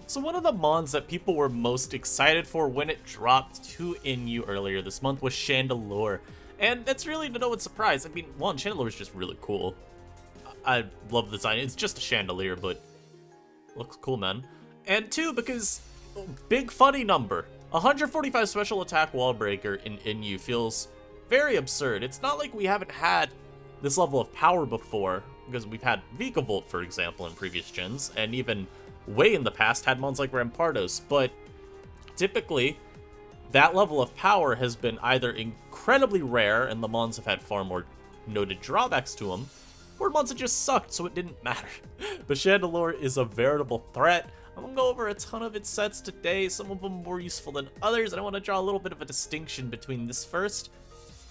So one of the mons that people were most excited for when it dropped to Inu earlier this month was Chandelure. And that's really to no one's surprise. I mean, one, Chandelure is just really cool. I love the design. It's just a chandelier, but looks cool, man. And two, because big funny number. 145 special attack wall breaker in Inu feels very absurd. It's not like we haven't had this level of power before, because we've had Vikavolt, for example, in previous gens, and even way in the past had mons like Rampardos, but typically that level of power has been either incredibly rare and the mons have had far more noted drawbacks to them, or mons that just sucked, so it didn't matter. But Chandelure is a veritable threat. I'm gonna go over a ton of its sets today, some of them more useful than others, and I want to draw a little bit of a distinction between this first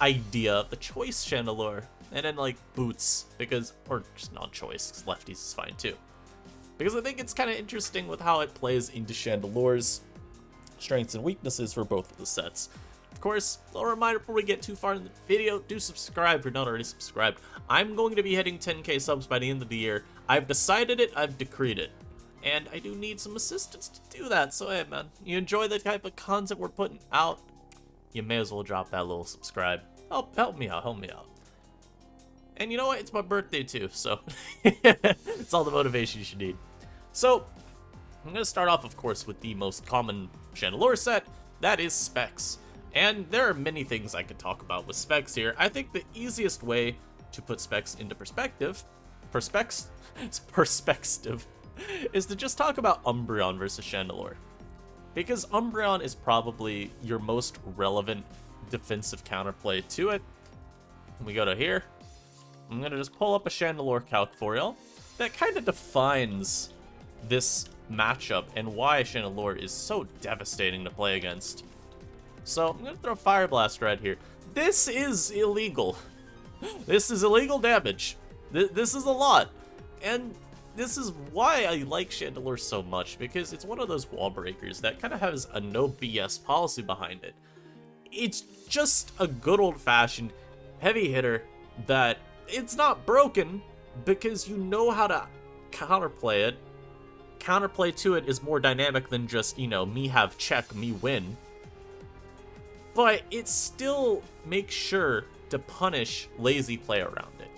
idea, the choice Chandelure, and then like boots, because, or just non-choice, because lefties is fine too. Because I think it's kind of interesting with how it plays into Chandelure's strengths and weaknesses for both of the sets. Of course, a little reminder before we get too far in the video, do subscribe if you're not already subscribed. I'm going to be hitting 10k subs by the end of the year. I've decided it, I've decreed it. And I do need some assistance to do that, so hey man, you enjoy the type of content we're putting out, you may as well drop that little subscribe. Help me out, help me out. And you know what? It's my birthday too, so it's all the motivation you should need. So, I'm going to start off, of course, with the most common Chandelure set, that is Specs. And there are many things I could talk about with Specs here. I think the easiest way to put Specs into perspective, is to just talk about Umbreon versus Chandelure. Because Umbreon is probably your most relevant defensive counterplay to it. We go to here. I'm going to just pull up a Chandelure calc for y'all that kind of defines this matchup and why Chandelure is so devastating to play against. So I'm going to throw Fire Blast right here. This is illegal. This is illegal damage. This is a lot. And this is why I like Chandelure so much, because it's one of those wall breakers that kind of has a no BS policy behind it. It's just a good old-fashioned heavy hitter that it's not broken because you know how to counterplay it. Counterplay to it is more dynamic than just, you know, me have check, me win. But it still makes sure to punish lazy play around it.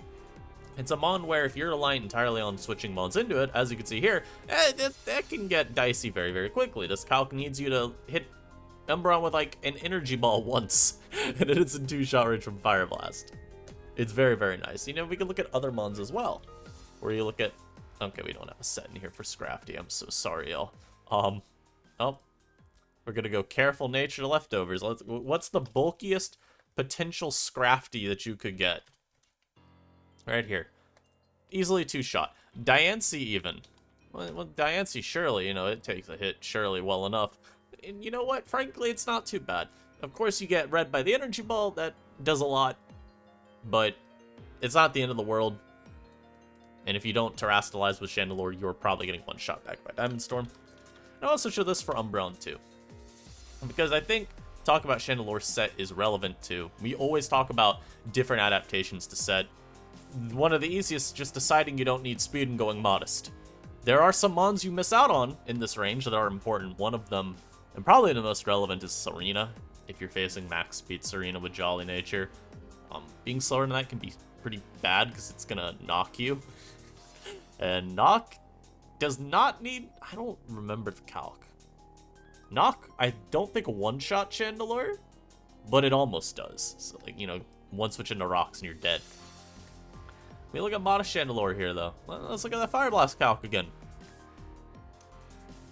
It's a mon where if you're reliant entirely on switching mons into it, as you can see here, that can get dicey very, very quickly. This calc needs you to hit Umbreon with like an energy ball once, and then it's in 2-shot range from Fire Blast. It's very, very nice. You know, we can look at other mons as well, where you look at, okay, we don't have a set in here for Scrafty. I'm so sorry, y'all. Oh, we're gonna go Careful Nature Leftovers. What's the bulkiest potential Scrafty that you could get? Right here. Easily 2-shot. Diancie even. Well, Diancie surely, you know, it takes a hit surely well enough. And you know what? Frankly, it's not too bad. Of course, you get read by the Energy Ball. That does a lot. But it's not the end of the world. And if you don't Terrastalize with Chandelure, you're probably getting one-shot back by Diamond Storm. And I also show this for Umbreon too. Because I think talk about Chandelure's set is relevant too. We always talk about different adaptations to set. One of the easiest is just deciding you don't need speed and going modest. There are some mons you miss out on in this range that are important. One of them, and probably the most relevant, is Serena. If you're facing max speed Serena with Jolly Nature. Being slower than that can be pretty bad because it's gonna knock you. And knock does not need, I don't remember the calc. Knock, I don't think one-shot Chandelure, but it almost does. So like, you know, one switch into rocks and you're dead. We look at modest Chandelure here though. Let's look at that Fire Blast calc again.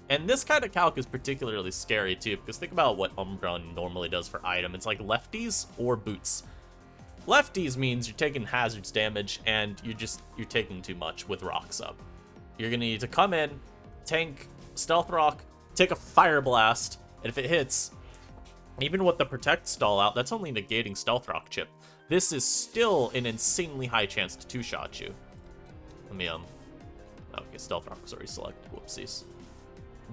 And this kind of calc is particularly scary too, because think about what Umbreon normally does for item. It's like lefties or boots. Lefties means you're taking hazards damage and you're taking too much with rocks up. You're gonna need to come in, tank, stealth rock, take a Fire Blast, and if it hits, even with the protect stall out, that's only negating stealth rock chip. This is still an insanely high chance to 2-shot you. Let me okay, stealth rock was already selected. Whoopsies.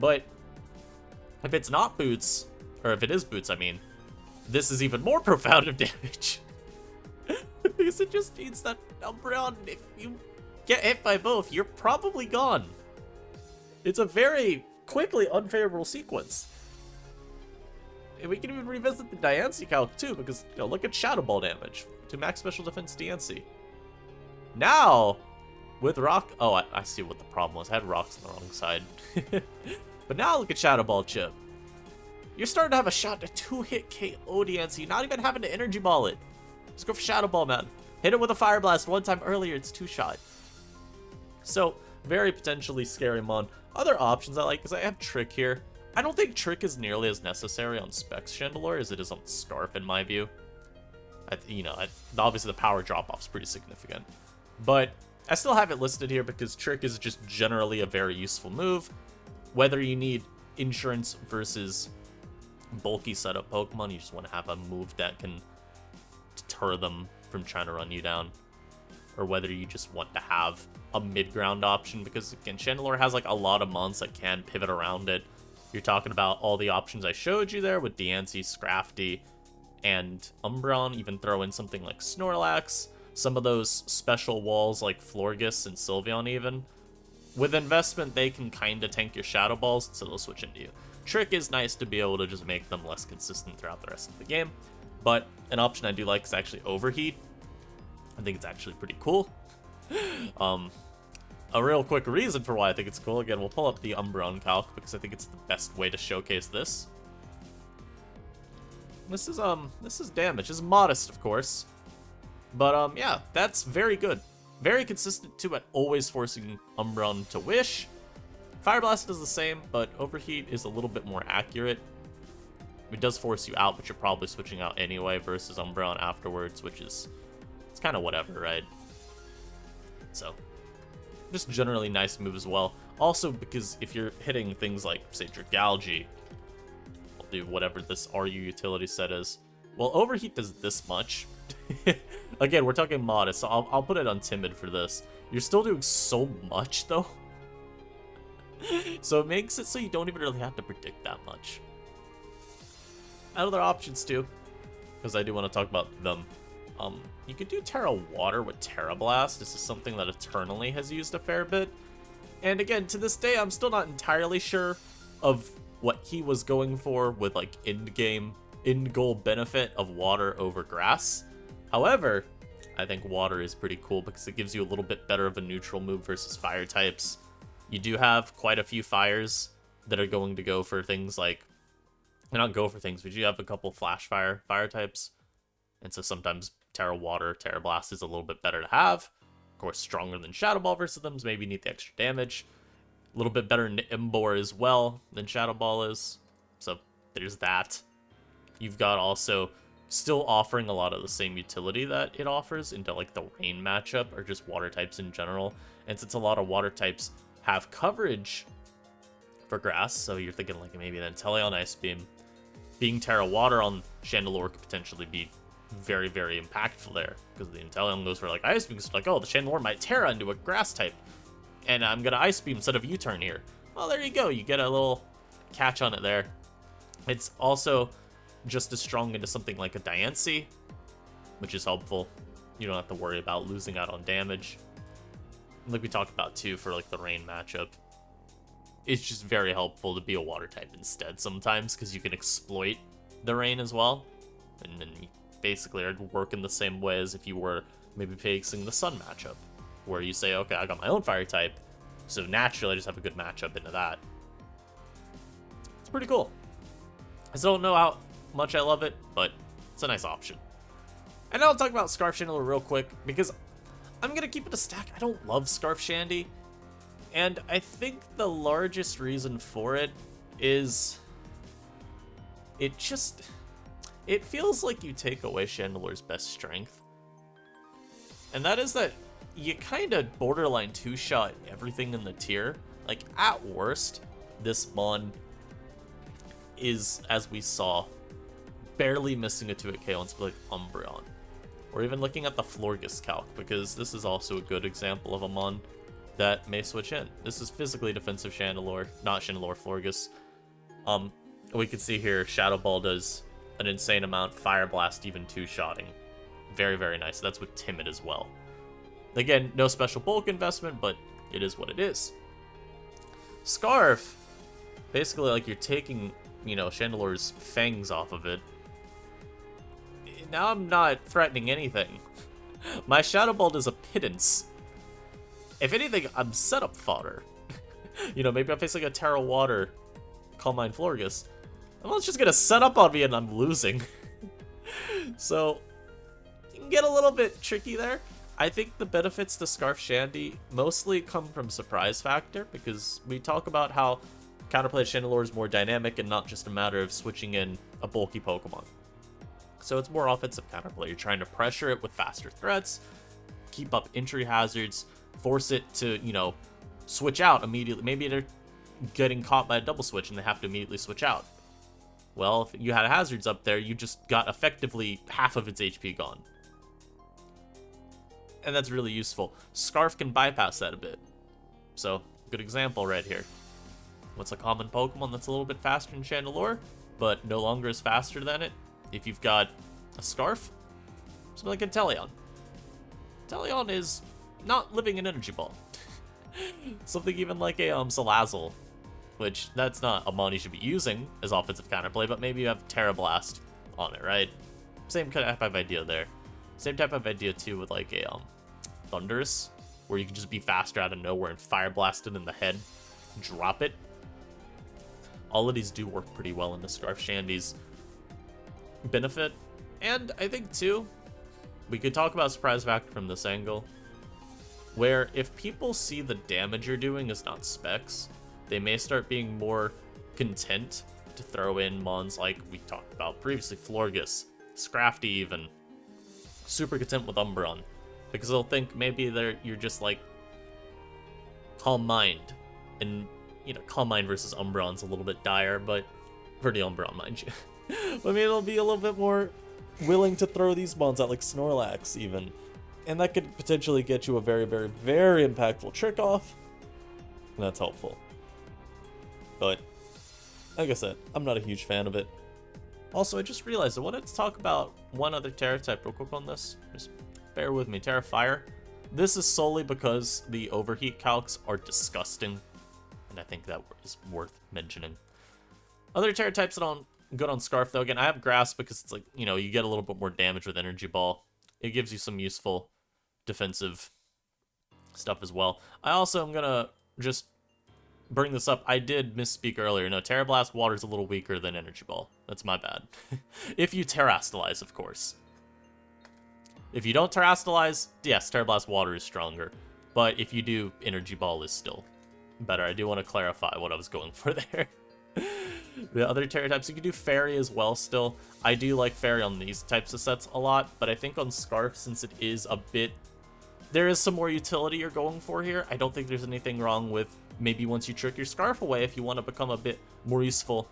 But if it's not boots, or if it is boots, I mean, this is even more profound of damage. Because it just means that Umbreon, if you get hit by both, you're probably gone. It's a very quickly unfavorable sequence. And we can even revisit the Diancie calc too, because look at Shadow Ball damage to max special defense Diancie. Now, with Rock, oh, I see what the problem was. I had rocks on the wrong side. But now look at Shadow Ball Chip. You're starting to have a shot to 2-hit KO Diancie, not even having to Energy Ball it. Just go for Shadow Ball, man. Hit it with a Fire Blast one time earlier, it's 2-shot. So, very potentially scary mon. Other options I like, because I have Trick here. I don't think Trick is nearly as necessary on Specs Chandelure as it is on Scarf, in my view. Obviously the power drop-off is pretty significant. But I still have it listed here because Trick is just generally a very useful move. Whether you need insurance versus bulky setup Pokemon, you just want to have a move that can deter them from trying to run you down. Or whether you just want to have a mid-ground option, because again, Chandelure has like a lot of mons that can pivot around it. You're talking about all the options I showed you there with Diancie, Scrafty, and Umbreon. Even throw in something like Snorlax. Some of those special walls like Florges and Sylveon even. With investment, they can kind of tank your Shadow Balls, so they'll switch into you. Trick is nice to be able to just make them less consistent throughout the rest of the game. But an option I do like is actually Overheat. I think it's actually pretty cool. A real quick reason for why I think it's cool, again, we'll pull up the Umbreon calc because I think it's the best way to showcase this. This is damage. This is modest, of course. But yeah, that's very good. Very consistent too at always forcing Umbreon to wish. Fire Blast does the same, but Overheat is a little bit more accurate. It does force you out, but you're probably switching out anyway versus Umbreon afterwards, which is, it's kind of whatever, right? So, just generally nice move as well. Also, because if you're hitting things like, say, Dragalge, we'll do whatever this RU utility set is. Well, Overheat does this much. Again, we're talking modest, so I'll put it on Timid for this. You're still doing so much, though. So it makes it so you don't even really have to predict that much. Other options, too, because I do want to talk about them. You could do Terra Water with Terra Blast. This is something that Eternally has used a fair bit. And again, to this day, I'm still not entirely sure of what he was going for with, like, in-goal benefit of water over grass. However, I think water is pretty cool because it gives you a little bit better of a neutral move versus fire types. You do have quite a few fires that are going to go for things like, not go for things, but you have a couple flash fire types. And so sometimes Terra Water, Terra Blast is a little bit better to have. Of course, stronger than Shadow Ball versus them, so maybe you need the extra damage. A little bit better Nimbor as well than Shadow Ball is. So there's that. You've got also still offering a lot of the same utility that it offers into like the rain matchup or just water types in general. And since a lot of water types have coverage for grass, so you're thinking like maybe an Inteleon Ice Beam, being Terra Water on Chandelure could potentially be very, very impactful there, because the Inteleon goes for like Ice Beam, it's like, oh, the Chandelure might Terra into a grass type, and I'm gonna Ice Beam instead of U-turn here. Well, there you go, you get a little catch on it there. It's also just as strong into something like a Diancie, which is helpful. You don't have to worry about losing out on damage. And like we talked about too for like the rain matchup, it's just very helpful to be a water type instead sometimes, because you can exploit the rain as well, and then you basically are working the same way as if you were maybe facing the sun matchup, where you say, okay, I got my own fire type, so naturally I just have a good matchup into that. It's pretty cool. I still don't know how much I love it, but it's a nice option. And now I'll talk about Scarf Chandelure real quick, because I'm gonna keep it a stack. I don't love Scarf Shandy, and I think the largest reason for it is it feels like you take away Chandelure's best strength. And that is that you kind of borderline two-shot everything in the tier. Like, at worst, this mon is, as we saw, barely missing a 2-hit KO on something like Umbreon. Or even looking at the Florges calc, because this is also a good example of a mon that may switch in. This is physically defensive Chandelure, not Chandelure Florges. We can see here Shadow Ball does an insane amount, Fire Blast even two-shotting. Very, very nice. That's with Timid as well. Again, no special bulk investment, but it is what it is. Scarf. Basically, like, you're taking, you know, Chandelure's fangs off of it. Now I'm not threatening anything. My Shadow Ball is a pittance. If anything, I'm setup fodder. You know, maybe I'm facing a Terra Water Calm Mind Florges. Well, it's just gonna set up on me and I'm losing. So, you can get a little bit tricky there. I think the benefits to Scarf Shandy mostly come from surprise factor, because we talk about how Counterplay Chandelure is more dynamic and not just a matter of switching in a bulky Pokemon. So it's more offensive counterplay. You're trying to pressure it with faster threats, keep up entry hazards, force it to, you know, switch out immediately. Maybe they're getting caught by a double switch and they have to immediately switch out. Well, if you had hazards up there, you just got effectively half of its HP gone. And that's really useful. Scarf can bypass that a bit. So, good example right here. What's a common Pokemon that's a little bit faster than Chandelure, but no longer is faster than it? If you've got a Scarf, something like Inteleon. Inteleon is not living an Energy Ball. Something even like a Salazzle, which that's not a mon you should be using as offensive counterplay, but maybe you have Terra Blast on it, right? Same type of idea there. Same type of idea too with like a Thundurus, where you can just be faster out of nowhere and Fire Blast it in the head, drop it. All of these do work pretty well in the Scarf Shandy's benefit. And I think too, we could talk about surprise factor from this angle, where if people see the damage you're doing is not specs, they may start being more content to throw in mons like we talked about previously, Florges, Scrafty even, super content with Umbreon, because they'll think maybe you're just like Calm Mind, and you know, Calm Mind versus Umbreon's a little bit dire, but for the Umbreon, mind you. I mean, it'll be a little bit more willing to throw these mons out, like Snorlax even. And that could potentially get you a very, very, very impactful trick off. And that's helpful. But, like I said, I'm not a huge fan of it. Also, I just realized I wanted to talk about one other Terra type real quick on this. Just bear with me. Terra Fire. This is solely because the overheat calcs are disgusting. And I think that is worth mentioning. Other Terra types that aren't good on Scarf, though, again, I have Grass because it's like, you know, you get a little bit more damage with Energy Ball. It gives you some useful defensive stuff as well. I also am going to just bring this up. I did misspeak earlier. No, Terra Blast Water is a little weaker than Energy Ball. That's my bad. If you Terrastalize, of course. If you don't Terrastalize, yes, Terra Blast Water is stronger. But if you do, Energy Ball is still better. I do want to clarify what I was going for there. The other Terra types, you can do Fairy as well still. I do like Fairy on these types of sets a lot, but I think on Scarf, since it is a bit... There is some more utility you're going for here. I don't think there's anything wrong with maybe once you trick your Scarf away, if you want to become a bit more useful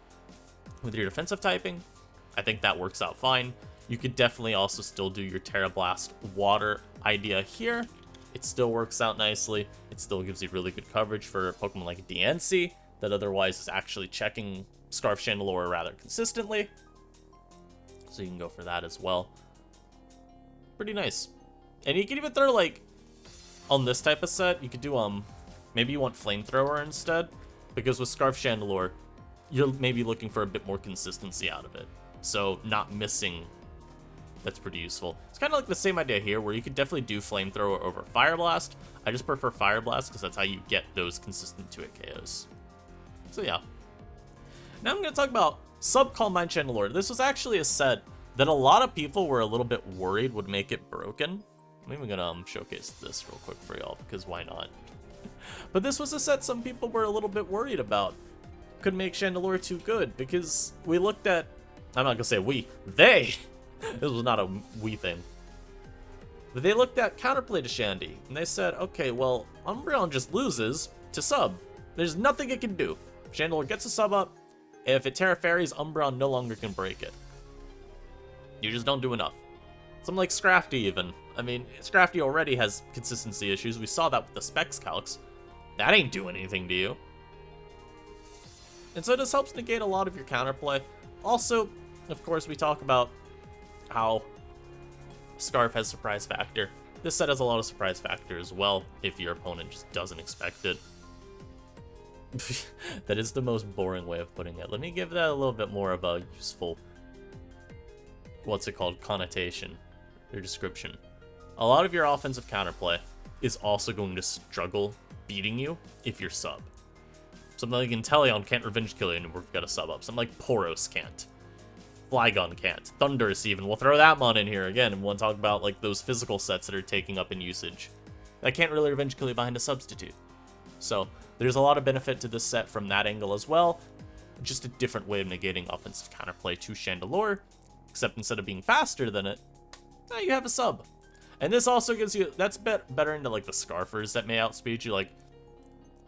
with your defensive typing, I think that works out fine. You could definitely also still do your Terra Blast Water idea here. It still works out nicely. It still gives you really good coverage for a Pokemon like DNC that otherwise is actually checking Scarf Chandelure rather consistently. So you can go for that as well. Pretty nice. And you can even throw, like, on this type of set, you could do, maybe you want Flamethrower instead, because with Scarf Chandelure, you're maybe looking for a bit more consistency out of it. So not missing, that's pretty useful. It's kind of like the same idea here, where you could definitely do Flamethrower over Fire Blast. I just prefer Fire Blast, because that's how you get those consistent 2-hit KOs. So yeah. Now I'm going to talk about Calm Mind Chandelure. This was actually a set that a lot of people were a little bit worried would make it broken. I'm even going to showcase this real quick for y'all, because why not? But this was a set some people were a little bit worried about. Could make Chandelure too good, because we looked at... I'm not going to say we. They! This was not a we thing. But they looked at counterplay to Shandy, and they said, okay, well, Umbreon just loses to sub. There's nothing it can do. Chandelure gets a sub up. If it Terra Fairies, Umbreon no longer can break it. You just don't do enough. Something like Scrafty even. I mean, Scrafty already has consistency issues. We saw that with the specs calcs. That ain't doing anything to you. And so this helps negate a lot of your counterplay. Also, of course, we talk about how Scarf has surprise factor. This set has a lot of surprise factor as well, if your opponent just doesn't expect it. That is the most boring way of putting it. Let me give that a little bit more of a useful, what's it called, connotation or description. A lot of your offensive counterplay is also going to struggle beating you if you're sub. Something like Inteleon can't revenge kill you and we've got a sub up. Something like Poros can't. Flygon can't. Thundurus even. We'll throw that mon in here again and we'll talk about like those physical sets that are taking up in usage. That can't really revenge kill you behind a substitute. So there's a lot of benefit to this set from that angle as well. Just a different way of negating offensive counterplay to Chandelure, except instead of being faster than it, now you have a sub. And this also gives you, that's better into like the Scarfers that may outspeed you. Like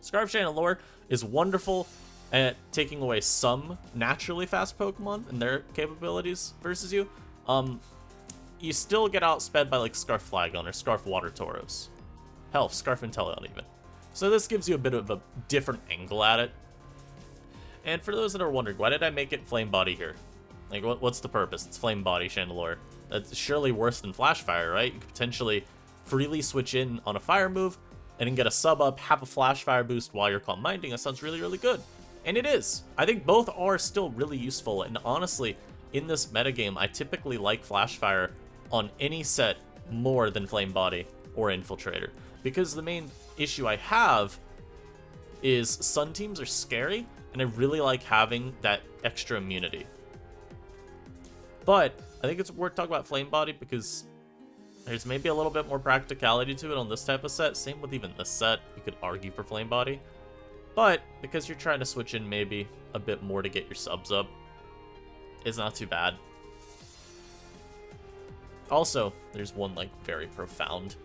Scarf Chandelure is wonderful at taking away some naturally fast Pokemon and their capabilities versus you. You still get outsped by like Scarf Flygon or Scarf Water Tauros. Hell, Scarf Inteleon even. So this gives you a bit of a different angle at it. And for those that are wondering, why did I make it Flame Body here? Like, what's the purpose? It's Flame Body Chandelure. That's surely worse than Flash Fire, right? You could potentially freely switch in on a fire move and then get a sub up, have a Flash Fire boost while you're Calm Minding. That sounds really, really good. And it is. I think both are still really useful. And honestly, in this metagame, I typically like Flash Fire on any set more than Flame Body or Infiltrator. Because the main issue I have is Sun teams are scary, and I really like having that extra immunity. But I think it's worth talking about Flame Body because there's maybe a little bit more practicality to it on this type of set. Same with even this set. You could argue for Flame Body. But because you're trying to switch in maybe a bit more to get your subs up, it's not too bad. Also, there's one like very profound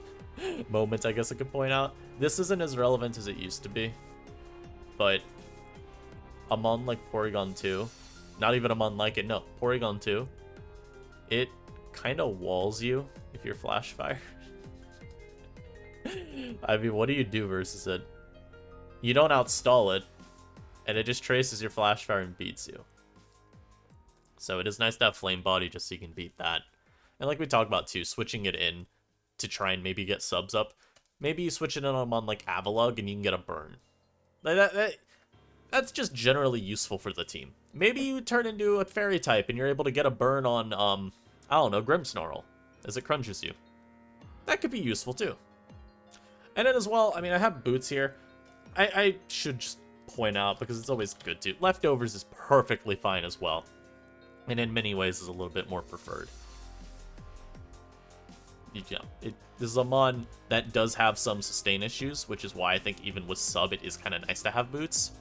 moment I guess I could point out. This isn't as relevant as it used to be, but a mon like Porygon 2, not even a mon like it, no, Porygon 2, it kind of walls you if you're Flash Fire. I mean, what do you do versus it? You don't outstall it, and it just traces your Flash Fire and beats you. So it is nice to have Flame Body just so you can beat that. And like we talked about too, switching it in to try and maybe get subs up. Maybe you switch it on like Avalugg and you can get a burn. That's just generally useful for the team. Maybe you turn into a fairy type and you're able to get a burn on, I don't know, Grimmsnarl as it crunches you. That could be useful too. And then as well, I mean, I have Boots here. I should just point out, because it's always good to, Leftovers is perfectly fine as well. And in many ways is a little bit more preferred. This is a mon that does have some sustain issues, which is why I think even with sub, it is kind of nice to have Boots.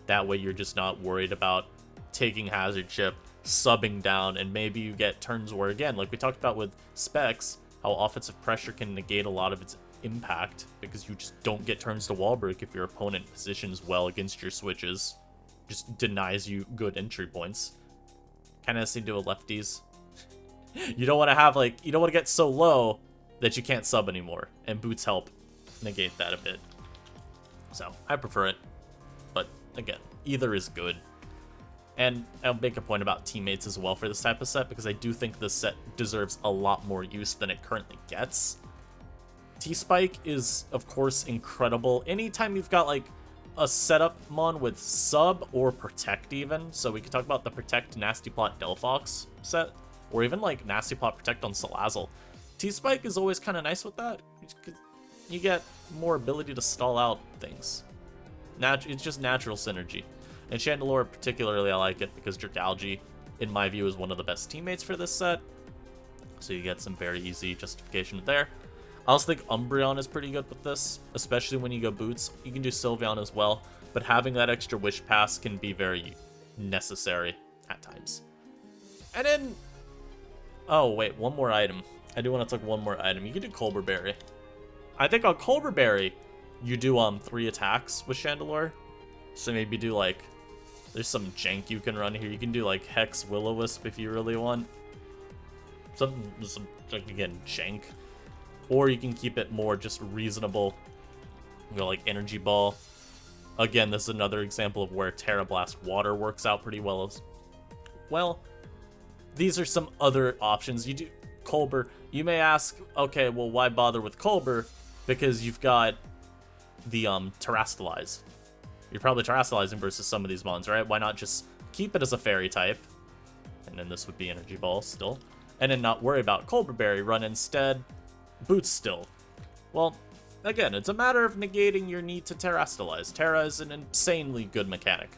That way you're just not worried about taking Hazard Chip, subbing down, and maybe you get turns where, again, like we talked about with Specs, how offensive pressure can negate a lot of its impact, because you just don't get turns to wall break if your opponent positions well against your switches. Just denies you good entry points. Kind of has to do with lefties. You don't want to have, like, you don't want to get so low that you can't sub anymore, and Boots help negate that a bit. So, I prefer it, but again, either is good. And I'll make a point about teammates as well for this type of set, because I do think this set deserves a lot more use than it currently gets. T-Spike is, of course, incredible. Anytime you've got, like, a setup mon with sub or protect even, so we could talk about the protect Nasty Plot Delphox set, or even like Nasty Plot Protect on Salazzle. T-Spike is always kind of nice with that. You get more ability to stall out things. It's just natural synergy. And Chandelure particularly, I like it because Dragalge, in my view, is one of the best teammates for this set. So you get some very easy justification there. I also think Umbreon is pretty good with this, especially when you go Boots. You can do Sylveon as well, but having that extra Wish Pass can be very necessary at times. And then, oh wait, one more item. I do want to talk one more item. You can do Colbur Berry. I think on Colbur Berry, you do 3 attacks with Chandelure. So maybe do like, there's some jank you can run here. You can do like Hex Will-O-Wisp if you really want. Some like, again, jank. Or you can keep it more just reasonable. You know, like Energy Ball. Again, this is another example of where Terra Blast Water works out pretty well as well. These are some other options. You do Colbur. You may ask, okay, well, why bother with Colbur? Because you've got the Terrastalize. You're probably terastallizing versus some of these mons, right? Why not just keep it as a fairy type? And then this would be Energy Ball still. And then not worry about Colbur Berry, run instead Boots still. Well, again, it's a matter of negating your need to terastallize. Terra is an insanely good mechanic.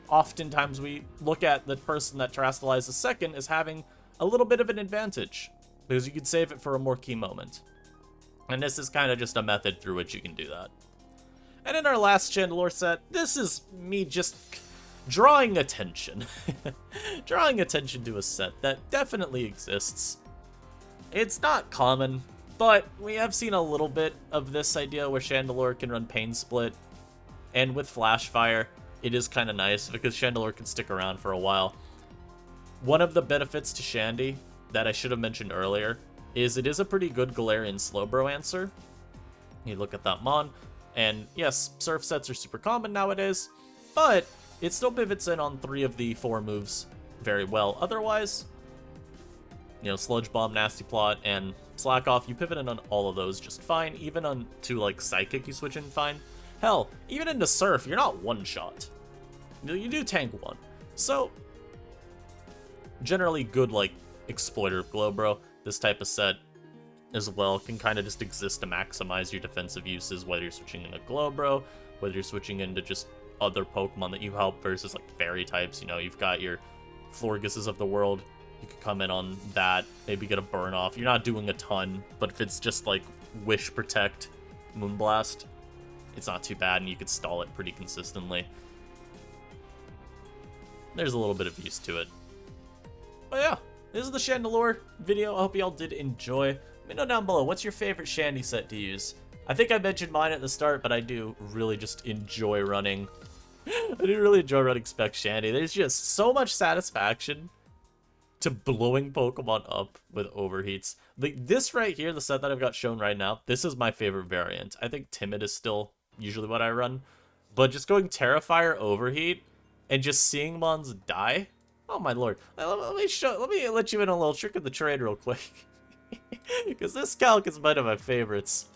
Oftentimes we look at the person that terastallizes second as having a little bit of an advantage, because you can save it for a more key moment. And this is kind of just a method through which you can do that. And in our last Chandelure set, this is me just drawing attention. Drawing attention to a set that definitely exists. It's not common, but we have seen a little bit of this idea where Chandelure can run Pain Split. And with Flash Fire, it is kind of nice because Chandelure can stick around for a while. One of the benefits to Shandy that I should have mentioned earlier is it is a pretty good Galarian Slowbro answer. You look at that Mon, and yes, Surf sets are super common nowadays, but it still pivots in on 3 of the 4 moves very well. Otherwise, you know, Sludge Bomb, Nasty Plot, and Slack Off, you pivot in on all of those just fine. Even on to like Psychic, you switch in fine. Hell, even into Surf, you're not one-shot. You do tank 1. So, generally good, like, Exploiter of Glowbro. This type of set as well can kind of just exist to maximize your defensive uses, whether you're switching into Glowbro, whether you're switching into just other Pokemon that you help versus like fairy types. You know, you've got your Florguses of the world. You could come in on that, maybe get a burn off. You're not doing a ton, but if it's just like Wish, Protect, Moonblast, it's not too bad, and you could stall it pretty consistently. There's a little bit of use to it. But yeah, this is the Chandelure video. I hope y'all did enjoy. Let me know down below, what's your favorite Shandy set to use? I think I mentioned mine at the start, but I do really just enjoy running. I do really enjoy running Spec Shandy. There's just so much satisfaction to blowing Pokemon up with overheats. This right here, the set that I've got shown right now, this is my favorite variant. I think Timid is still usually what I run, but just going Terrifier Overheat and just seeing mons die. Oh my lord! Let me let you in a little trick of the trade real quick, because this calc is one of my favorites.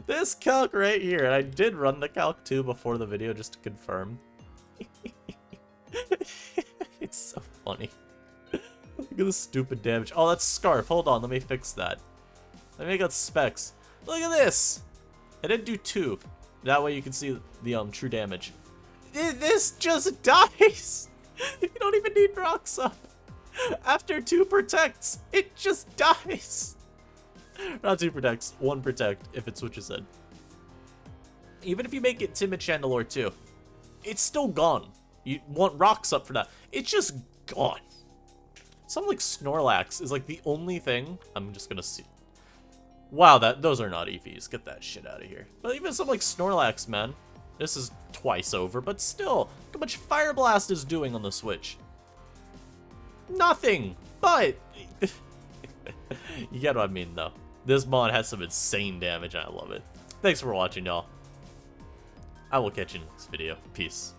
This calc right here, and I did run the calc too before the video just to confirm. It's so funny. Look at the stupid damage. Oh, that's Scarf. Hold on, let me fix that. Let me make out specs. Look at this. I didn't do 2. That way you can see the true damage. This just dies. You don't even need rocks up. After 2 protects, it just dies. Not 2 protects, 1 protect if it switches in. Even if you make it Timid Chandelure too, it's still gone. You want rocks up for that. It's just gone. Something like Snorlax is like the only thing. I'm just gonna see. Wow, those are not EVs. Get that shit out of here. But even something like Snorlax, man. This is twice over, but still, look how much Fire Blast is doing on the Switch. Nothing, but you get what I mean, though. This mod has some insane damage, and I love it. Thanks for watching, y'all. I will catch you in the next video. Peace.